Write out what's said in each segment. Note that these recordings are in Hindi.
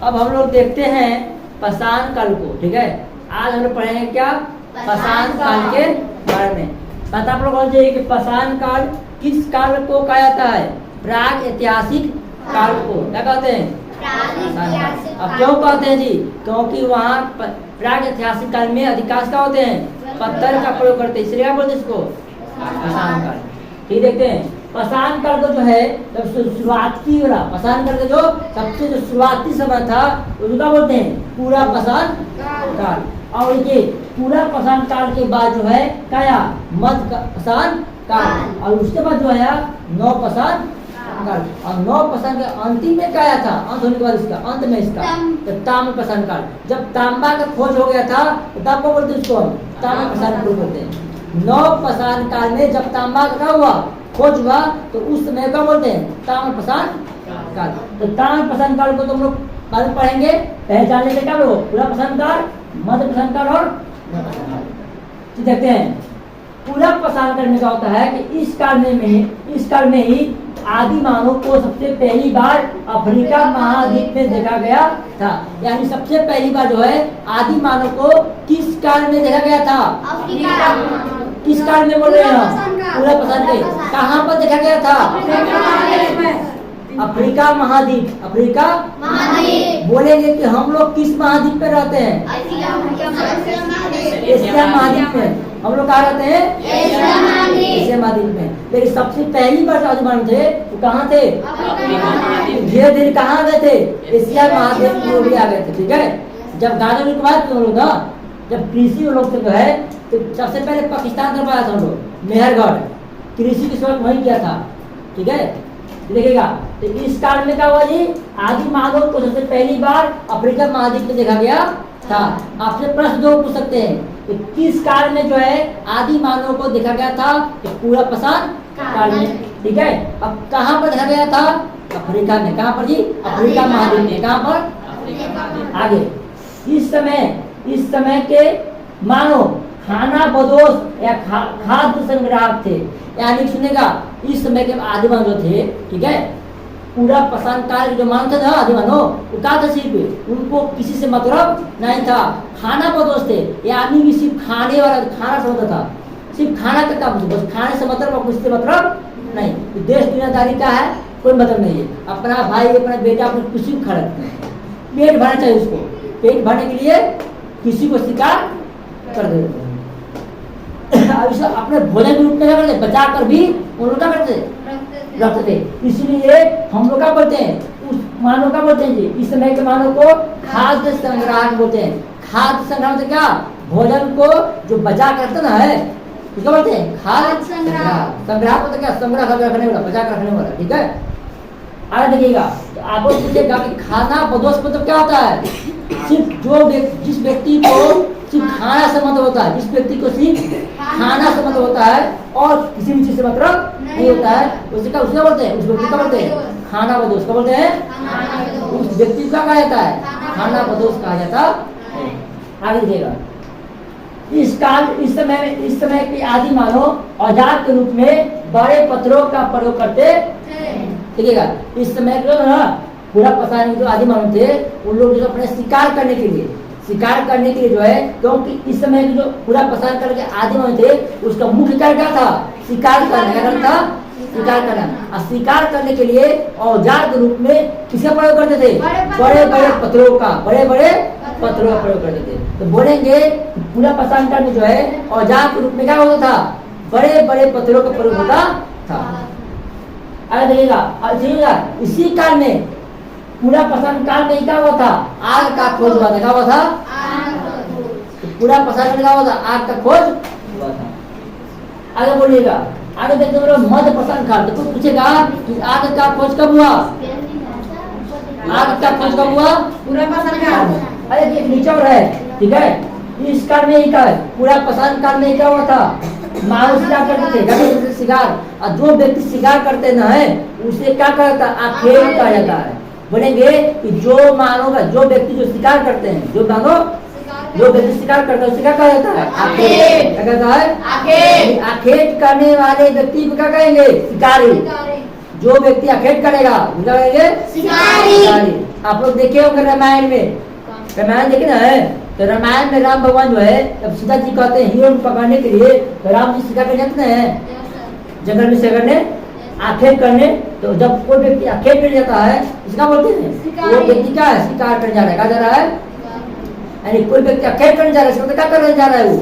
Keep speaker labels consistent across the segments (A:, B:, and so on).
A: अब हम लोग देखते हैं पाषाण काल को। ठीक है, आज हम लोग पढ़ेंगे क्या, पाषाण काल के बारे में। पता आप लोग होना चाहिए कि पाषाण काल किस काल को कहा जाता है, प्राग ऐतिहासिक काल को क्या कहते हैं, अब क्यों कहते हैं जी, क्योंकि वहाँ प्राग ऐतिहासिक काल में अधिकांश क्या होते हैं, पत्थर का प्रयोग करते हैं, इसलिए क्या बोलते हैं इसको पाषाण काल। ठीक देखते हैं पाषाण काल को जो है जब शुरुआती वाला पाषाण काल का जो सबसे जो शुरुआती समय था उसको क्या बोलते हैं, पूरा पाषाण काल। और ये पूरा पाषाण काल के बाद जो है क्या मध्य पाषाण काल, और उसके बाद जो है नव पाषाण काल, और नव पाषाण के अंतिम में क्या था, अंत होने के बाद इसका अंत में इसका तो ताम्र पाषाण काल। जब तांबा का खोज हो गया था तो तब को बोलते हैं उसको हम ताम्र पाषाण काल बोलते हैं। नव पाषाण काल में जब तांबा का क्या हुआ, खोज हुआ, तो उस समय क्या बोलते हैं, ताम्र पाषाण काल। तो ताम्र पाषाण काल को तुम लोग बाद में पढ़ेंगे, पहचानने से क्या लोग पूरा पाषाण काल, मध्य पाषाण काल और नव पाषाण काल। देखते हैं पूरा पाषाण काल में क्या होता है कि इस काल में ही आदि मानव को सबसे पहली बार अफ्रीका महाद्वीप में देखा गया था। यानी सबसे पहली बार जो है आदि मानव को किस काल में देखा गया था, किस काल में बोल रहे हैं, पूरा पाषाण के कहाँ पर देखा गया था, अफ्रीका महाद्वीप। अफ्रीका महाद्वीप बोलेंगे कि हम लोग किस महाद्वीप पे रहते हैं, एशिया महाद्वीप में। हम लोग कहाँ रहते हैं, एशिया महाद्वीप में। लेकिन सबसे पहली बार आदि मानव थे वो कहाँ थे, धीरे धीरे कहाँ गए थे, एशिया महाद्वीप में भी आ गए थे। ठीक है, जब गांधी के बाद हम लोग ना जब कृषि लोग से जो है तो सबसे पहले पाकिस्तान तरफ आया था हम लोग, मेहरगढ़ कृषि की शुरुआत वहीं किया था। ठीक है, देखिएगा तो इस काल में क्या हुआ जी, आदि मानव को सबसे पहली बार अफ्रीका महाद्वीप में देखा गया था। आपसे प्रश्न दो पूछ सकते हैं कि किस काल में जो है आदि मानव को देखा गया था, तो पूरा पाषाण काल में। ठीक है, अब कहाँ पर देखा गया था, अफ्रीका में। कहाँ पर जी, अफ्रीका महाद्वीप में। कहाँ पर, आगे इस समय के मानव खाना बदोश या खाद्य संग्राहक थे। यानी सुनेगा इस समय के आदि मानव थे, ठीक है, पूरा पाषाण काल जो मानव था आदि मानव वो क्या था, सिर्फ उनको किसी से मतलब नहीं था, खाना बदोश थे। यानी कि सिर्फ खाने वाला, खाना से होता था, सिर्फ खाना का काम, बस खाने से मतलब कुछ से मतलब नहीं। देश दुनियादारी का है कोई मतलब नहीं है, अपना भाई अपना बेटा अपने किसी को खा रखते हैं, पेट भरना चाहिए उसको, पेट भरने के लिए किसी को शिकार कर देते हैं। अपने भोजन के रूप में क्या करते, बचा कर भी उन लोग क्या करते रखते थे। इसलिए हम लोग क्या बोलते हैं, उस मानव का बोलते हैं जी, इस समय के मानव को खाद्य संग्राहक बोलते हैं। खाद्य संग्रह मतलब क्या, भोजन को जो बचा करते ना है क्या बोलते हैं, खाद्य संग्रह मतलब क्या, संग्रह रखने वाला, बचा कर रखने वाला। ठीक है, आगे देखिएगा तो आपको पूछेगा कि खाना बदोश मतलब क्या होता है, सिर्फ जो जिस व्यक्ति को सिर्फ खाना से मतलब होता है, जिस व्यक्ति को सिर्फ खाना से मतलब होता है और किसी भी चीज से मतलब नहीं होता है, उसका बोलते हैं, उस व्यक्ति का बोलते हैं खाना बदोश। क्या बोलते हैं, उस व्यक्ति का कहा जाता है खाना बदोश कहा जाता है। आगे देखिएगा इस समय के आदि मानव औजार के रूप में बड़े पत्थरों का प्रयोग करते। देखिएगा इस समय जो ना पूरा पाषाण जो आदि मानव थे उन लोग जो अपने शिकार करने के लिए जो है, क्योंकि इस समय जो पूरा पाषाण काल के आदि मानव थे उसका मुख्य कार्य क्या था, शिकार करना। क्या करना था, शिकार करना। और शिकार करने के लिए औजार के रूप में किसका प्रयोग करते थे, बड़े बड़े पत्थरों का प्रयोग करते थे। तो बोलेंगे पूरा पाषाण काल में जो है औजार के रूप में क्या होता था, बड़े बड़े पत्थरों का प्रयोग होता था। अरे देखिएगा इसी काल में पूरा पाषाण काल में क्या हुआ था, आग का खोज हुआ था। क्या हुआ था, तो पूरा पाषाण काल क्या हुआ था, आग का खोज हुआ था। आगे बोलिएगा, आगे देखते हैं मध्य पाषाण काल। तो कुछ पूछेगा कि आग का खोज कब हुआ, आग का खोज कब हुआ, पूरा पाषाण काल। अरे एक नीचे और है, ठीक है, इस काल में ही पूरा पाषाण काल में क्या हुआ था, मानव शिकार करते थे, शिकार। और जो व्यक्ति शिकार करते न है उसे क्या कहता है, आखेट कहा जाता है। बोलेंगे कि जो व्यक्ति जो शिकार करते हैं, जो व्यक्ति शिकार करता है उसे क्या कहा जाता है, आखेट। क्या कहता है, आखेट करने वाले व्यक्ति को क्या कहेंगे, शिकारी। जो व्यक्ति अखेट करेगा क्या करेंगे? शिकारी। आप लोग देखे होंगे रामायण में, रामायण देखे ना है, तो रामायण में राम भगवान जो है जब सीता जी कहते हैं हिरण पकड़ने के लिए, तो राम जी शिकार करने जाते हैं जंगल में से करने आखेट करने। तो जब कोई व्यक्ति आखेट कर जाता है इसका बोलते हैं वो व्यक्ति क्या है? शिकार करने जा रहा है। क्या जा रहा है? यानी कोई व्यक्ति आखेट करने जा रहा है, इसका मतलब क्या करने जा रहा है? वो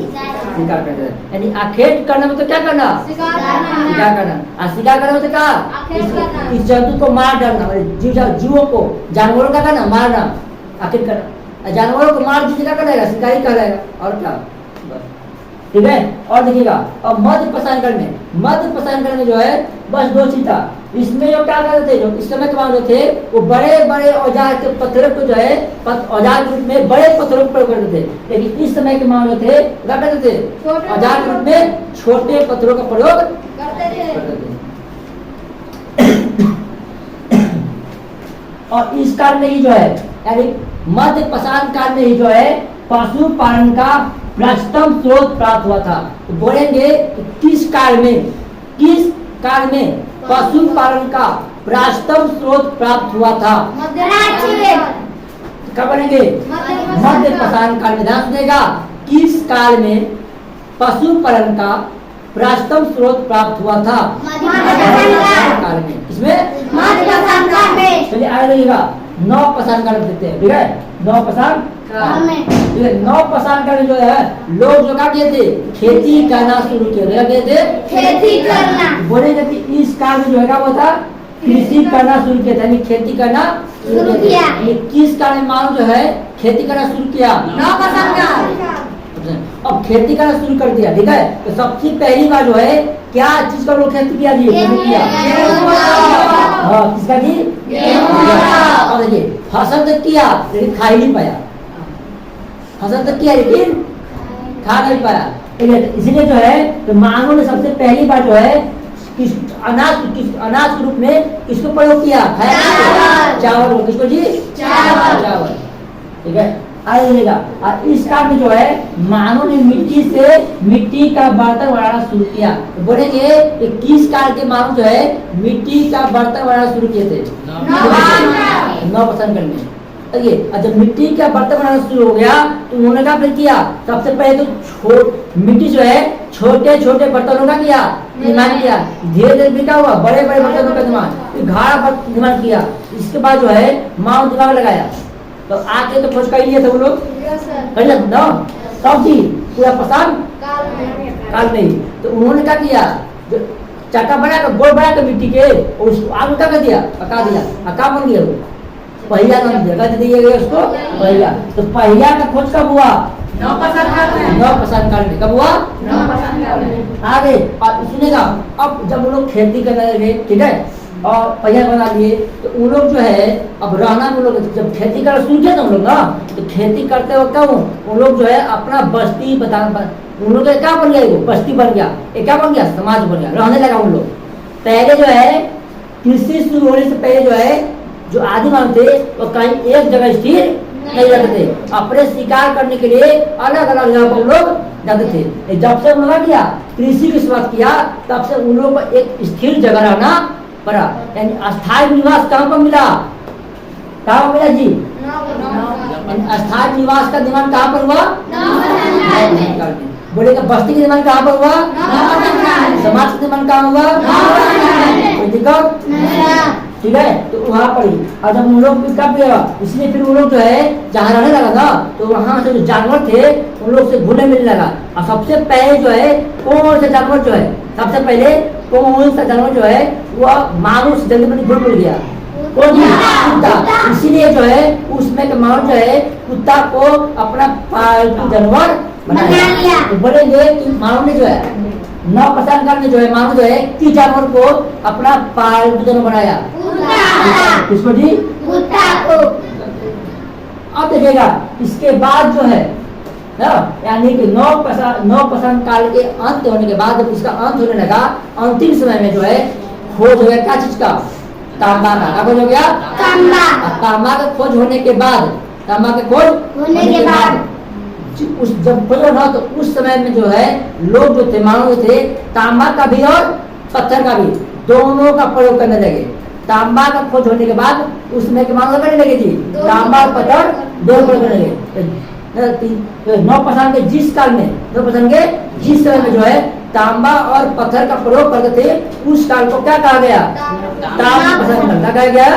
A: शिकार करने जा रहा है। यानी आखेट करना मतलब क्या करना? शिकार करना। शिकार करना मतलब क्या? इस जंतु को मार डालना, जीवों को, जानवरों का करना मारना, आखेट करना। जानवरों को मार दीजिए क्या करेगा? शिकारी कहलाएगा। और क्या? ठीक है। और देखिएगा, और मध्य पसायन में जो है बस 2 चीज था। इसमें जो क्या करते थे, जो इस समय के बाद जो थे वो बड़े बड़े औजार के पत्थरों को जो है औजार के रूप में बड़े पत्थरों का प्रयोग करते थे, लेकिन इस समय के मान जो थे क्या करते थे? औजार के रूप में छोटे पत्थरों का प्रयोग करते थे। और इस काल में ही जो है यानी मध्य पसायन काल में ही जो है पशुपालन का प्राचीनतम स्रोत प्राप्त हुआ था। तो बोलेंगे किस काल में पशुपालन का प्राचीनतम स्रोत प्राप्त हुआ था? क्या बोलेंगे? मध्य पसायन काल में। ध्यान देगा, किस काल में पशुपालन का प्राचीनतम स्रोत प्राप्त हुआ था? काल में। इसमें चलिए आगे देखिएगा, नवपाषाण काल देते हैं। ठीक है, नवपाषाण काल जो है लोग जो क्या किए थे? खेती करना शुरू किए थे। खेती करना बोलेंगे कि इस काल में जो है क्या हुआ था? कृषि करना शुरू किया था, यानी खेती करना शुरू किया। किस काल में मानव जो है खेती करना शुरू किया? नवपाषाण काल। अब खेती करना शुरू कर दिया। ठीक है, तो सबसे पहली बार जो है क्या चीज का लोग खेती किया? किसका जी? और देखिए फसल तक किया लेकिन खा ही नहीं पाया। फसल तक किया लेकिन खा नहीं पाया। इसलिए जो है तो मानव ने सबसे पहली बार जो है अनाज के रूप में किसको प्रयोग किया? चावल। किसको जी? चावल। ठीक है, आइएगा। और इस काम में जो है मानव ने मिट्टी का बर्तन बनाना शुरू किया। तो बोलेंगे कि किस काल के मानव जो है मिट्टी का बर्तन बनाना शुरू किए थे? नवपाषाण काल में। जब मिट्टी का बर्तन बनाना शुरू हो गया तो उन्होंने क्या किया? सबसे पहले तो मिट्टी जो है छोटे छोटे बर्तनों का किया निर्माण किया। धीरे धीरे भी क्या हुआ? बड़े बड़े बर्तनों का निर्माण किया। इसके बाद जो है मानव दिमाग लगाया, तो आके तो खोज कर लिए थे वो लोग सब जी पूरा पसायन काल में ही। तो उन्होंने क्या किया? जो चाटा बना कर गोल बना कर मिट्टी के उसको आग उठा कर दिया, पका दिया, अका बन गया। वो पहिया नाम जगह दे दिया गया उसको पहिया। तो पहिया का खोज कब हुआ? नवपाषाण काल में। कब हुआ? आगे। और सुनेगा, अब जब वो लोग खेती करने लगे, ठीक है, और पहिया बना लिए, तो उन लोग जो है अब रहना में लोग जब खेती करना शुरू किया था उन लोग ना, तो खेती करते वक्त क्या उन लोग जो है अपना बस्ती उन लोग क्या बन गया? वो बस्ती बन गया। ये क्या बन गया? समाज बन गया, रहने लगा उन लोग। पहले जो है कृषि शुरू होने से पहले जो है जो आदि मानव थे वो कहीं एक जगह स्थिर नहीं रहते थे, अपने शिकार करने के लिए अलग अलग जगह पर लोग जाते थे। जब से उन्होंने किया कृषि की शुरुआत किया तब से उन लोगों को एक स्थिर जगह रहना पड़ा। यानी अस्थायी निवास कहाँ पर मिला? कहाँ पर मिला जी? अस्थायी निवास का निर्माण कहाँ पर हुआ? बोलेगा बस्ती का निर्माण कहाँ पर हुआ? समाज का निर्माण कहाँ हुआ? कोई दिक्कत? ठीक है, तो वहाँ पर ही। और जब उन लोग कब गया, इसलिए फिर उन लोग जो है जहाँ रहने लगा था तो वहाँ से जो जानवर थे उन लोग से घुलने मिलने लगा। और सबसे पहले जो है कौन सा जानवर जो है सबसे पहले कौन सा जानवर जो है वह मानव से जल्दी में घुल मिल गया? कुत्ता। इसीलिए जो है उसमें मानव जो है कुत्ता को अपना पालतू जानवर बनाया। तो बोलेंगे कि मानव ने जो है नवपाषाण काल में जो है मानव जो है किस जानवर को अपना पालतू जानवर बनाया? किसको जी? कुत्ता को। अब देखिएगा इसके बाद जो है यानी कि नवपाषाण काल के अंत होने के बाद जब इसका अंत होने लगा, अंतिम समय में जो है खोज हो गया क्या चीज का? तांबा का। क्या खोज हो गया? तांबा का खोज होने के बाद उस जब खोजा ना तो उस समय में जो है लोग जो थे मानव थे तांबा का भी और पत्थर का भी दोनों का प्रयोग करने लगे। तांबा का खोज होने के बाद उसमें के मानव करने लगे जी, तांबा और पत्थर दो प्रयोग करने लगे। नवपाषाण के जिस काल में, नवपाषाण के जिस समय में जो है तांबा और पत्थर का प्रयोग करते थे, उस काल को क्या कहा गया? ताम्रपाषाण काल कहा गया।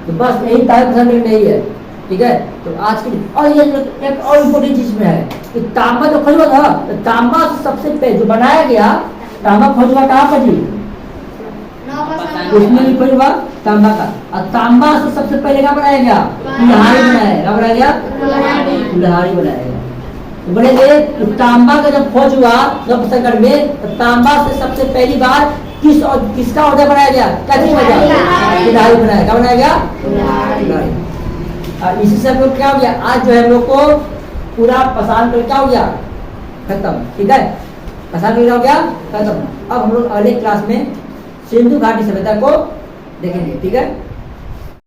A: तो बस यही ताम्रपाषाण में यही है, ठीक है। तो आज के और ये एक और इम्पोर्टेंट चीज में है कि तांबा तो खोज हुआ था, तो तांबा सबसे पहले जो बनाया गया, तांबा खोज हुआ कहाँ पर जी? उसमें भी खोज हुआ तांबा का। और तांबा से सबसे पहले क्या बनाया गया? कुल्हाड़ी बनाया। क्या बनाया गया? कुल्हाड़ी बनाया गया। तो बड़े थे तो तांबा का जब खोज हुआ नवपाषाण में, तो तांबा से सबसे पहली बार किसका औजार बनाया गया? क्या चीज बनाया? कुल्हाड़ी बनाया। क्या बनाया गया? कुल्हाड़ी। और इसी से हम लोग क्या हो गया, आज जो है हम लोग को पूरा पाषाण काल क्या हो गया? खत्म, ठीक है। पाषाण काल क्या हो गया? खत्म। अब हम लोग अगले क्लास में सिंधु घाटी सभ्यता को देखेंगे, ठीक है।